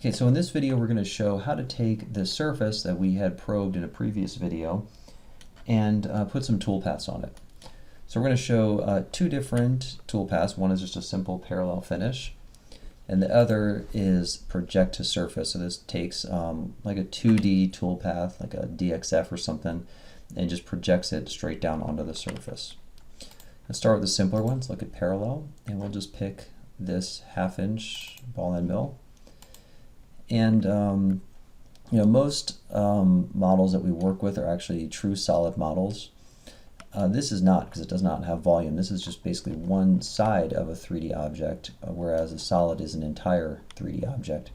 Okay, so in this video we're going to show how to take the surface that we had probed in a previous video and put some toolpaths on it. So we're going to show two different toolpaths. One is just a simple parallel finish, and the other is project to surface. So this takes like a 2D toolpath, like a DXF or something, and just projects it straight down onto the surface. Let's start with the simpler ones. Look at parallel, and we'll just pick this 1/2 inch ball end mill. And you know, most models that we work with are actually true solid models. This is not, because it does not have volume. This is just basically one side of a 3D object, whereas a solid is an entire 3D object.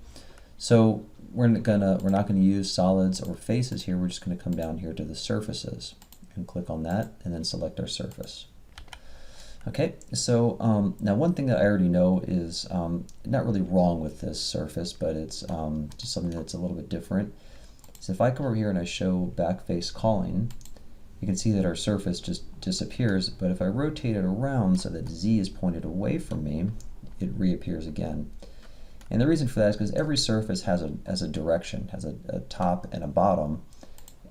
So we're not gonna use solids or faces here. We're just gonna come down here to the surfaces and click on that, and then select our surface. Okay, so now one thing that I already know is not really wrong with this surface, but it's just something that's a little bit different. So if I come over here and I show back face calling, you can see that our surface just disappears, but if I rotate it around so that Z is pointed away from me, it reappears again. And the reason for that is because every surface has a direction, has a top and a bottom,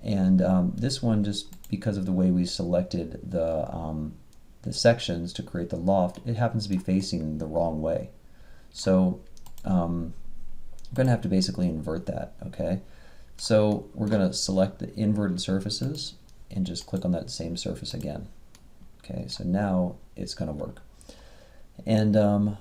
and this one, just because of the way we selected the sections to create the loft, it happens to be facing the wrong way. So I'm going to have to basically invert that, okay? So we're going to select the inverted surfaces and just click on that same surface again. Okay, so now it's going to work. And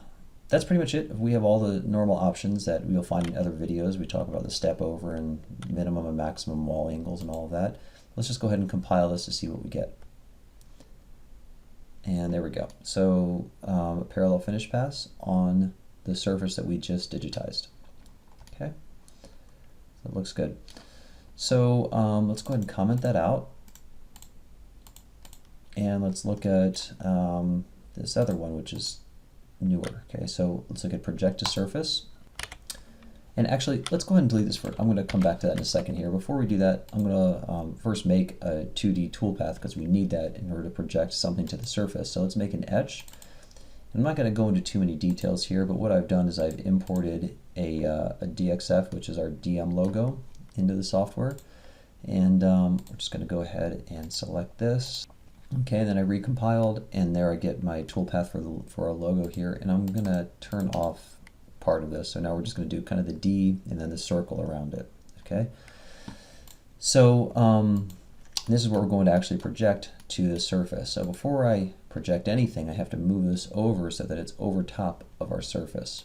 that's pretty much it. We have all the normal options that you'll find in other videos. We talk about the step over and minimum and maximum wall angles and all of that. Let's just go ahead and compile this to see what we get. And there we go. So a parallel finish pass on the surface that we just digitized. Okay, so it looks good. So let's go ahead and comment that out. And let's look at this other one, which is newer. Okay, so let's look at project to surface. And actually, let's go ahead and delete this first. I'm going to come back to that in a second here. Before we do that, I'm going to first make a 2D toolpath, because we need that in order to project something to the surface. So let's make an etch. I'm not going to go into too many details here, but what I've done is I've imported a DXF, which is our DM logo, into the software. And we're just going to go ahead and select this. Okay, then I recompiled, and there I get my toolpath for our logo here. And I'm going to turn off part of this. So now we're just going to do kind of the D and then the circle around it. Okay, so this is what we're going to actually project to the surface. So before I project anything, I have to move this over so that it's over top of our surface.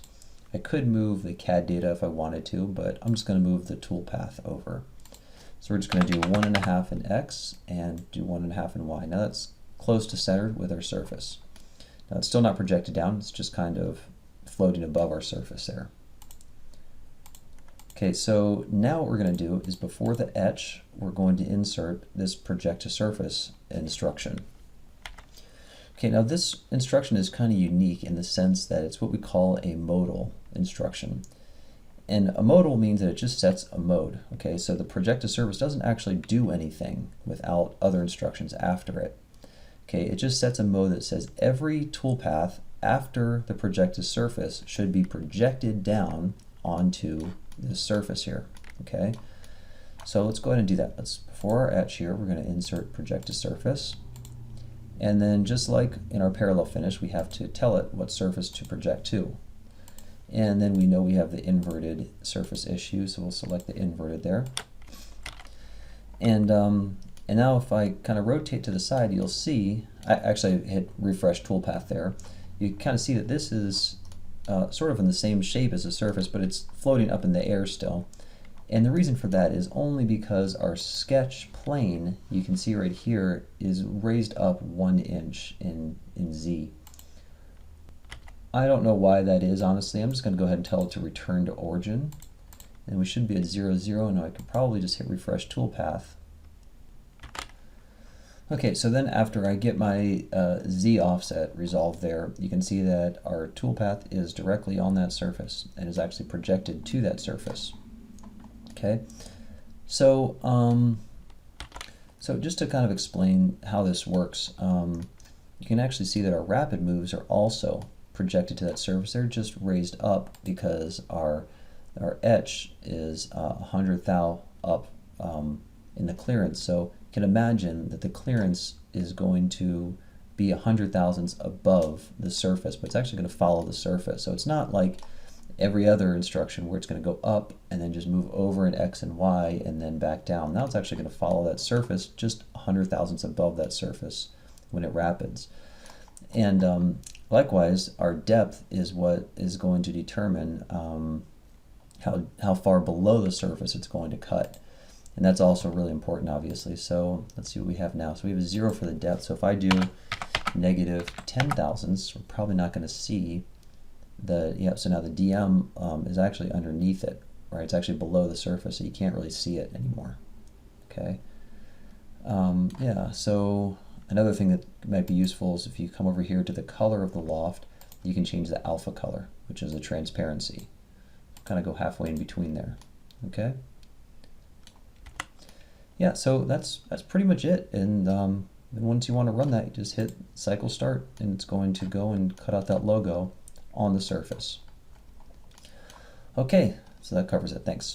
I could move the CAD data if I wanted to, but I'm just going to move the toolpath over. So we're just going to do 1.5 in X and do 1.5 in Y. Now that's close to centered with our surface. Now it's still not projected down, it's just kind of floating above our surface there. Okay, so now what we're going to do is, before the etch, we're going to insert this project to surface instruction. Okay, now this instruction is kind of unique in the sense that it's what we call a modal instruction. And a modal means that it just sets a mode. Okay, so the project to surface doesn't actually do anything without other instructions after it. Okay, it just sets a mode that says every toolpath after the projected surface should be projected down onto this surface here. Okay, so let's go ahead and do that. Before our etch here, we're going to insert project to surface, and then just like in our parallel finish, we have to tell it what surface to project to. And then we know we have the inverted surface issue, so we'll select the inverted there. And now if I kind of rotate to the side, you'll see, I actually hit refresh toolpath there. You kind of see that this is sort of in the same shape as the surface, but it's floating up in the air still. And the reason for that is only because our sketch plane, you can see right here, is raised up 1 inch in Z. I don't know why that is, honestly. I'm just going to go ahead and tell it to return to origin. And we should be at 0, 0. Now I could probably just hit refresh toolpath. Okay, so then after I get my Z offset resolved there, you can see that our toolpath is directly on that surface and is actually projected to that surface. Okay, so just to kind of explain how this works, you can actually see that our rapid moves are also projected to that surface. They're just raised up because our our etch is 100 thou up in the clearance. So you can imagine that the clearance is going to be 100 thousandths above the surface, but it's actually going to follow the surface. So it's not like every other instruction where it's going to go up and then just move over in X and Y and then back down. Now it's actually going to follow that surface just 100 thousandths above that surface when it rapids. And likewise, our depth is what is going to determine how far below the surface it's going to cut. And that's also really important, obviously. So let's see what we have now. So we have a 0 for the depth. So if I do negative 10 thousandths, we're probably not going to see so now the DM is actually underneath it, right? It's actually below the surface, so you can't really see it anymore, okay? So another thing that might be useful is if you come over here to the color of the loft, you can change the alpha color, which is the transparency. Kind of go halfway in between there, okay? Yeah, so that's pretty much it. And once you want to run that, you just hit cycle start, and it's going to go and cut out that logo on the surface. Okay, so that covers it. Thanks.